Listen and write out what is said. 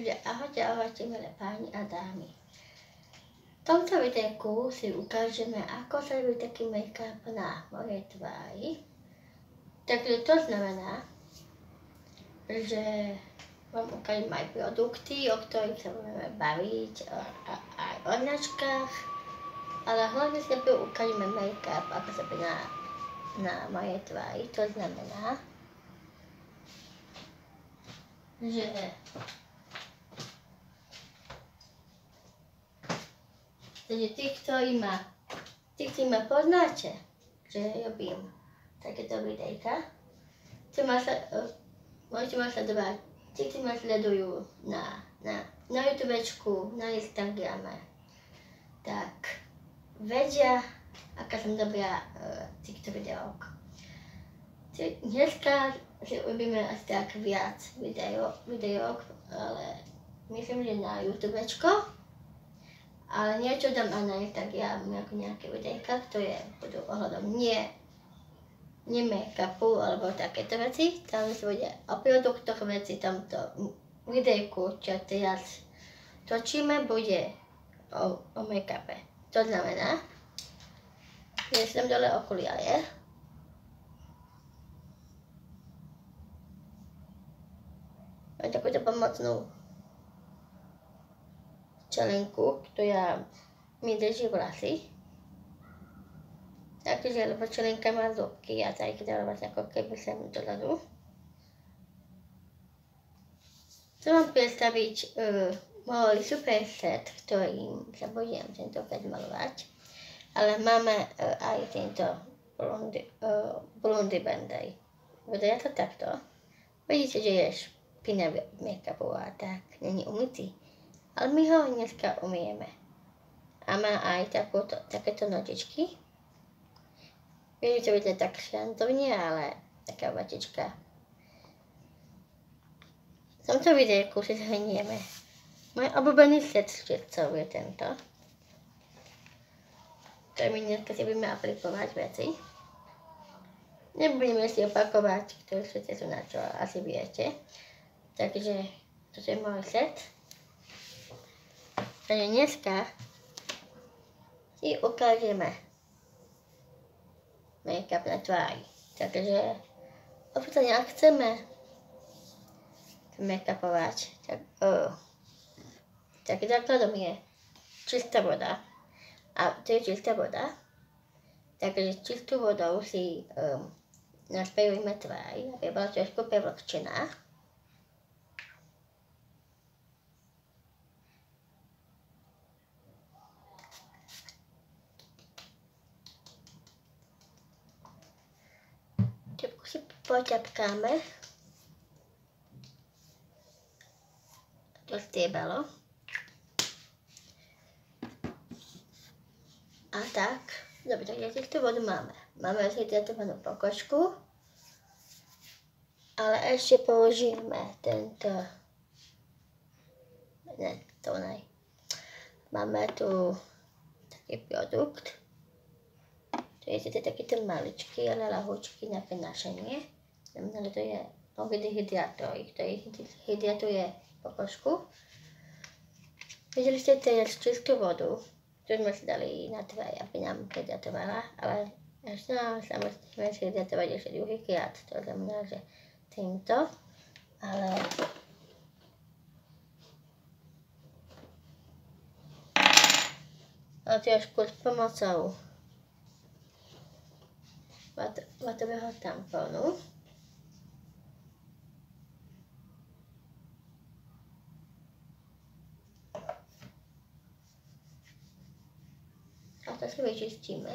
Ahojte milé páni a dámy. V tomto videjku si ukážeme, ako sa robí taký make-up na mojej tvári. Takže to znamená, že vám ukážem aj produkty, o ktorých sa budeme baviť, aj o značkách, ale hlavne si ukážeme make-up, ako sa robí na mojej tvári. To znamená, že takže tí, ktorí ma poznáte, že robím takéto videjka, môžete ma sledovať, tí, ktorí ma sledujú na YouTubečku, na Instagrame, tak vedia, aká som dobrá týchto videók. Dneska si urobíme asi tak viac videók, ale myslím, že na YouTubečko. Ale niečo dám aj na Instagram, ako nejaké videjka, ktoré budú ohľadom nie make-upu alebo takéto veci. Tam sa bude o produktoch veci, tamto videjku, čo teraz točíme, bude o make-upe. To znamená, že si dám dole okuliare. Mám takúto pomocnú čelinku, ktorá mi drží vlasy. Takže, lebo čelinka má zúbky a tady dáva vlastne ako keby sem dozadu. Chcem vám predstaviť môj super set, ktorým sa budem tentokrát malovať. Ale máme aj tento blondy bandy. Vyzerá to takto. Vidíte, že je špinavý make-upu a tak, není umytý. Ale my ho dneska umieme. A má aj takéto nožičky. Viem, že to bude tak šantovne, ale taká vatička. V tomto videjku si zhrnieme. Môj obľúbený set štetcov je tento. Ktorý dneska si budeme aplikovať veci. Nebudeme si opakovať, ktoré štetce sú na čo, asi viete. Takže toto je môj set. Takže dneska si ukážeme make-up na tvári. Takže opätovne, ak chceme make-upovať, tak základom je čistá voda. A to je čistá voda. Takže čistú vodou si nasprejujeme tvár, aby bola trošku prevlhčená. Čepku si poťapkáme. To striebalo. A tak. Dobre, takže týchto vodu máme. Máme zhydratovanú pokožku. Ale ešte použijeme tento. Ne, to ne. Máme tu taký produkt. To je takýto maličký, ale lahúčky na prenášanie. Znamená, že to je hydrator, ktorý hydratuje pokožku. Videli ste teraz čistú vodu, ktorú sme si dali na tvár, aby nám hydratovala, ale ešte nám sa musíme hydratovať ešte druhýkrát. To znamená, že týmto, ale trošku s pomocou vatového tampónu. A to si vyčistíme.